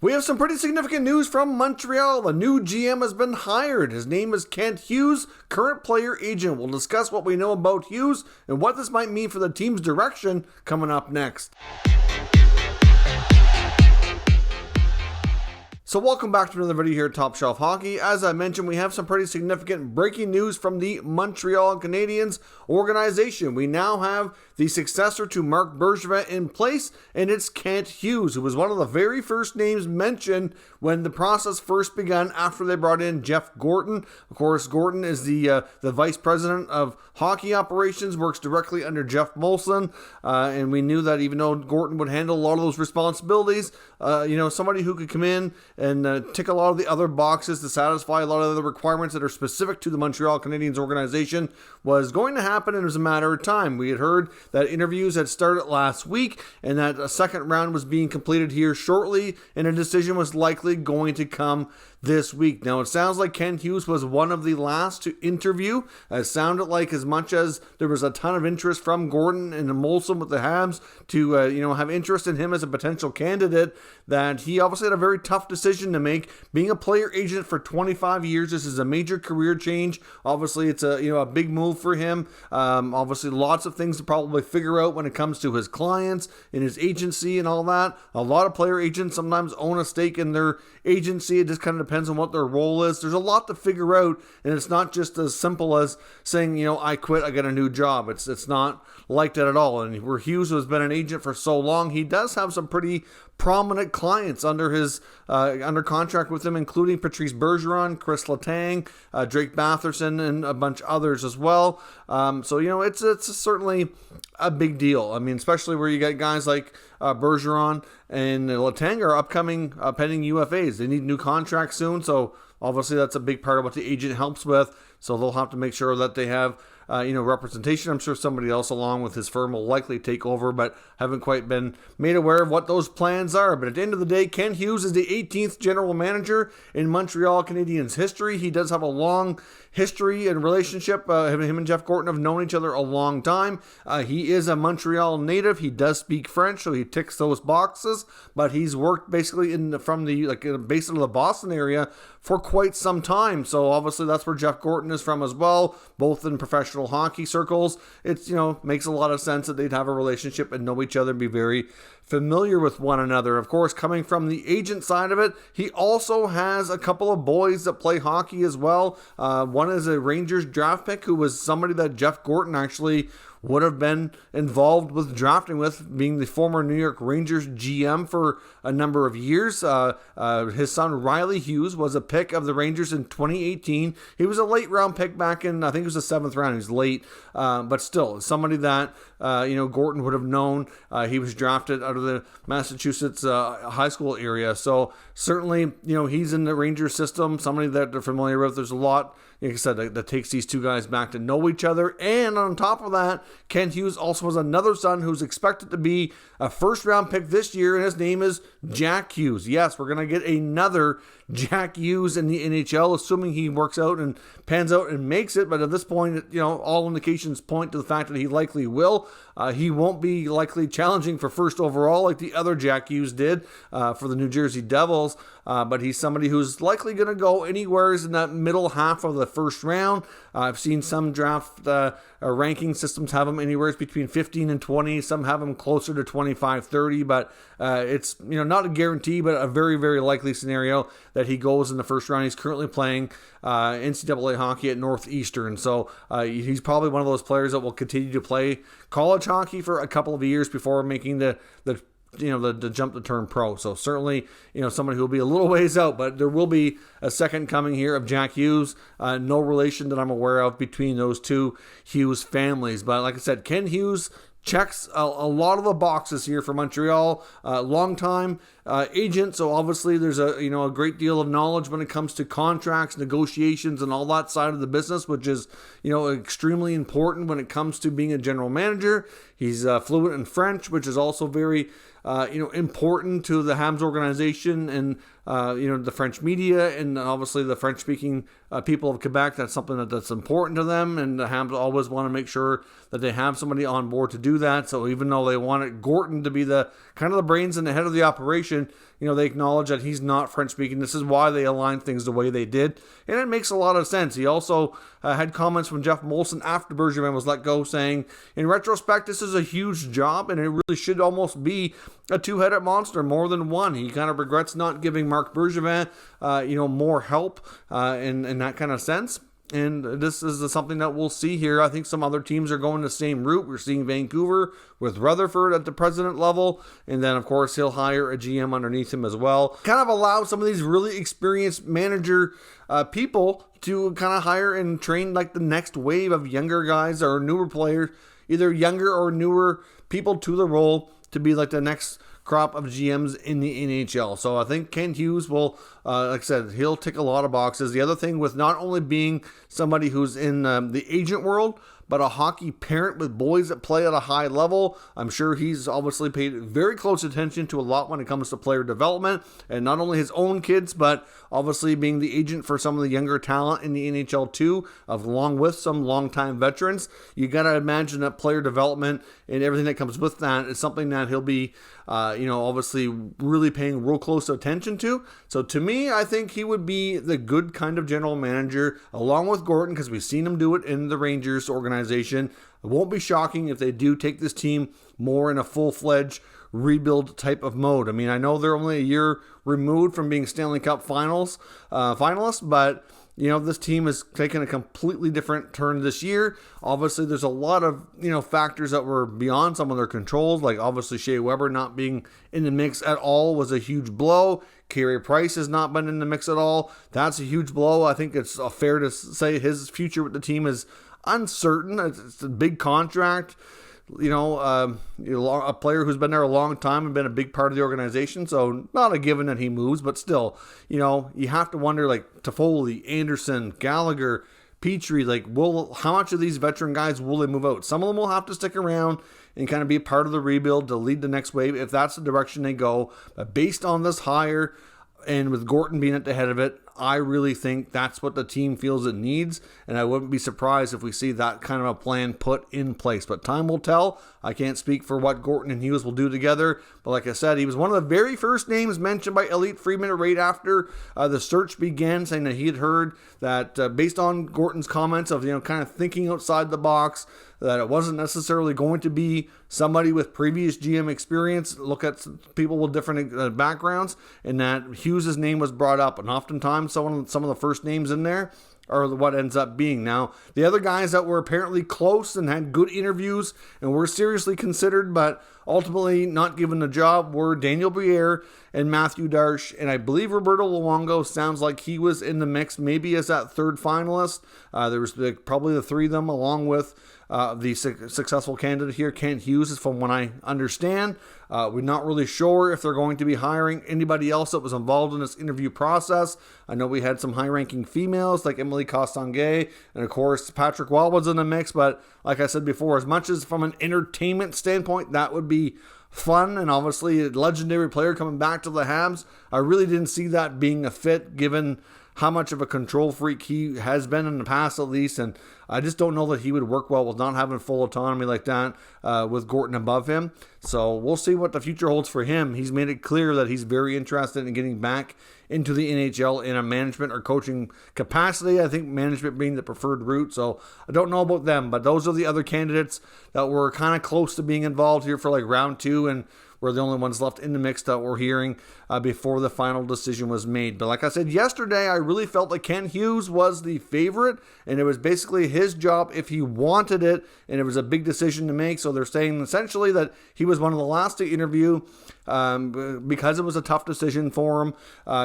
We have some pretty significant news from Montreal. The new GM has been hired. His name is Kent Hughes, current player agent. We'll discuss what we know about Hughes and what this might mean for the team's direction coming up next. So welcome back to another video here at Top Shelf Hockey. As I mentioned, we have some pretty significant breaking news from the Montreal Canadiens organization. We now have the successor to Marc Bergevin in place, and it's Kent Hughes, who was one of the very first names mentioned when the process first began after they brought in Jeff Gorton. Of course, Gorton is the vice president of hockey operations, works directly under Jeff Molson, and we knew that even though Gorton would handle a lot of those responsibilities, somebody who could come in and tick a lot of the other boxes to satisfy a lot of the requirements that are specific to the Montreal Canadiens organization was going to happen, and it was a matter of time. We had heard that interviews had started last week and that a second round was being completed here shortly, and a decision was likely going to come this week. Now, it sounds like Kent Hughes was one of the last to interview. It sounded like as much as there was a ton of interest from Gordon and Molson with the Habs to have interest in him as a potential candidate, that he obviously had a very tough decision to make. Being a player agent for 25 years, this is a major career change. Obviously, it's a big move for him. Obviously, lots of things to probably figure out when it comes to his clients and his agency and all that. A lot of player agents sometimes own a stake in their agency. It just kind of depends on what their role is. There's a lot to figure out, and it's not just as simple as saying, I quit, I get a new job. It's not like that at all. And where Hughes has been an agent for so long, he does have some pretty prominent clients under his under contract with him, including Patrice Bergeron, Chris Letang, Drake Batherson, and a bunch of others as well. It's certainly a big deal. I mean, especially where you get guys like Bergeron and Letang are upcoming pending UFAs. They need new contracts soon, so obviously that's a big part of what the agent helps with. So they'll have to make sure that they have representation. I'm sure somebody else along with his firm will likely take over, but haven't quite been made aware of what those plans are. But at the end of the day, Kent Hughes is the 18th general manager in Montreal Canadiens history. He does have a long history and relationship. Him and Jeff Gorton have known each other a long time. He is a Montreal native. He does speak French, so he ticks those boxes, but he's worked basically based in the Boston area for quite some time. So obviously that's where Jeff Gorton is from as well, both in professional hockey circles. It's, makes a lot of sense that they'd have a relationship and know each other and be very familiar with one another. Of course, coming from the agent side of it, he also has a couple of boys that play hockey as well. One is a Rangers draft pick who was somebody that Jeff Gorton actually would have been involved with drafting with, being the former New York Rangers GM for a number of years. His son Riley Hughes was a pick of the Rangers in 2018. He was a late round pick back in, I think it was the 7th round. He was late, but still somebody that Gorton would have known. He was drafted out of the Massachusetts high school area, so certainly he's in the Rangers system, somebody that they're familiar with. There's a lot, like I said, that takes these two guys back to know each other. And on top of that, Kent Hughes also has another son who's expected to be a first-round pick this year, and his name is Jack Hughes. Yes, we're going to get another Jack Hughes in the NHL, assuming he works out and pans out and makes it. But at this point, all indications point to the fact that he likely will. He won't be likely challenging for first overall like the other Jack Hughes did for the New Jersey Devils. But he's somebody who's likely going to go anywhere in that middle half of the first round. I've seen some draft ranking systems have him anywhere between 15 and 20. Some have him closer to 25, 30. But it's not a guarantee, but a very, very likely scenario that he goes in the first round. He's currently playing NCAA hockey at Northeastern. So he's probably one of those players that will continue to play college hockey for a couple of years before making the jump to turn pro. So certainly, somebody who will be a little ways out, but there will be a second coming here of Jack Hughes. No relation that I'm aware of between those two Hughes families. But like I said, Ken Hughes checks a lot of the boxes here for Montreal. Long-time agent, so obviously there's a great deal of knowledge when it comes to contracts, negotiations, and all that side of the business, which is extremely important when it comes to being a general manager. He's fluent in French, which is also very important to the Habs organization and the French media and obviously the French-speaking people of Quebec. That's something that's important to them, and the Habs always want to make sure that they have somebody on board to do that. So even though they wanted Gorton to be the kind of the brains and the head of the operation, they acknowledge that he's not French-speaking. This is why they aligned things the way they did, and it makes a lot of sense. He also had comments from Jeff Molson after Bergevin was let go saying, in retrospect, this is a huge job, and it really should almost be a two-headed monster more than one. He kind of regrets not giving Marc Bergevin, more help in that kind of sense. And this is something that we'll see here. I think some other teams are going the same route. We're seeing Vancouver with Rutherford at the president level. And then, of course, he'll hire a GM underneath him as well. Kind of allow some of these really experienced manager people to kind of hire and train like the next wave of younger guys or newer players, either younger or newer people to the role to be like the next crop of GMs in the NHL. So I think Ken Hughes will, like I said, he'll tick a lot of boxes. The other thing with not only being somebody who's in the agent world, but a hockey parent with boys that play at a high level. I'm sure he's obviously paid very close attention to a lot when it comes to player development, and not only his own kids, but obviously being the agent for some of the younger talent in the NHL too, along with some longtime veterans. You got to imagine that player development and everything that comes with that is something that he'll be, obviously really paying real close attention to. So to me, I think he would be the good kind of general manager, along with Gorton, because we've seen him do it in the Rangers organization. It won't be shocking if they do take this team more in a full-fledged rebuild type of mode. I mean, I know they're only a year removed from being Stanley Cup finalists, but this team is taking a completely different turn this year. Obviously, there's a lot of, factors that were beyond some of their controls, like obviously Shea Weber not being in the mix at all was a huge blow. Carey Price has not been in the mix at all. That's a huge blow. I think it's fair to say his future with the team is uncertain. It's a big contract. A player who's been there a long time and been a big part of the organization, so not a given that he moves, but still, you have to wonder, like Toffoli, Anderson, Gallagher, Petrie, how much of these veteran guys will they move out? Some of them will have to stick around and kind of be part of the rebuild to lead the next wave if that's the direction they go. But based on this hire, and with Gorton being at the head of it, I really think that's what the team feels it needs, and I wouldn't be surprised if we see that kind of a plan put in place. But time will tell. I can't speak for what Gorton and Hughes will do together, but like I said, he was one of the very first names mentioned by Elite Friedman right after the search began, saying that he had heard that based on Gorton's comments of kind of thinking outside the box, that it wasn't necessarily going to be somebody with previous GM experience, look at people with different backgrounds, and that Hughes' name was brought up, and oftentimes some of the first names in there are what ends up being. Now, the other guys that were apparently close and had good interviews and were seriously considered, but ultimately not given the job, were Daniel Briere and Matthew Darche, and I believe Roberto Luongo sounds like he was in the mix, maybe as that third finalist. There was probably the three of them, along with the successful candidate here, Kent Hughes, is from what I understand. We're not really sure if they're going to be hiring anybody else that was involved in this interview process. I know we had some high-ranking females like Emily Castonguay, and of course Patrick Wall was in the mix, but like I said before, as much as from an entertainment standpoint that would be fun, and obviously a legendary player coming back to the Habs, I really didn't see that being a fit given how much of a control freak he has been in the past, at least, and I just don't know that he would work well with not having full autonomy like that with Gorton above him. So we'll see what the future holds for him. He's made it clear that he's very interested in getting back into the NHL in a management or coaching capacity. I think management being the preferred route, so I don't know about them, but those are the other candidates that were kind of close to being involved here for like round two, and we're the only ones left in the mix that we're hearing before the final decision was made. But like I said yesterday, I really felt like Ken Hughes was the favorite, and it was basically his job if he wanted it, and it was a big decision to make. So they're saying essentially that he was one of the last to interview because it was a tough decision for him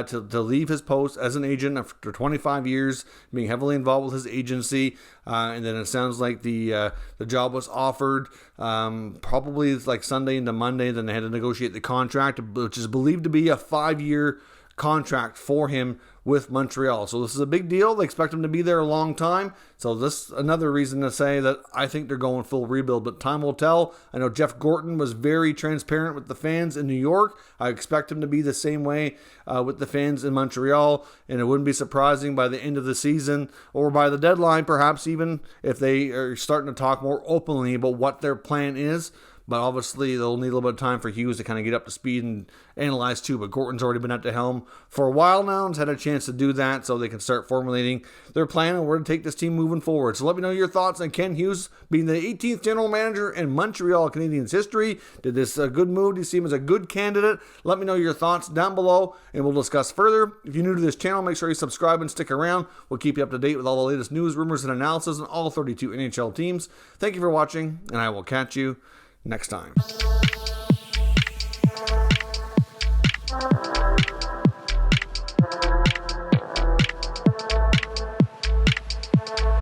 to leave his post as an agent after 25 years, being heavily involved with his agency. And then it sounds like the job was offered probably like Sunday into Monday. Then they had to negotiate the contract, which is believed to be a 5-year contract for him with Montreal. So this is a big deal. They expect him to be there a long time. So this is another reason to say that I think they're going full rebuild, but time will tell. I know Jeff Gorton was very transparent with the fans in New York. I expect him to be the same way with the fans in Montreal, and it wouldn't be surprising by the end of the season or by the deadline, perhaps even, if they are starting to talk more openly about what their plan is. But obviously, they'll need a little bit of time for Hughes to kind of get up to speed and analyze too. But Gorton's already been at the helm for a while now and has had a chance to do that, so they can start formulating their plan and where to take this team moving forward. So let me know your thoughts on Ken Hughes being the 18th general manager in Montreal Canadiens history. Did this a good move? Do you see him as a good candidate? Let me know your thoughts down below, and we'll discuss further. If you're new to this channel, make sure you subscribe and stick around. We'll keep you up to date with all the latest news, rumors, and analysis on all 32 NHL teams. Thank you for watching, and I will catch you next time.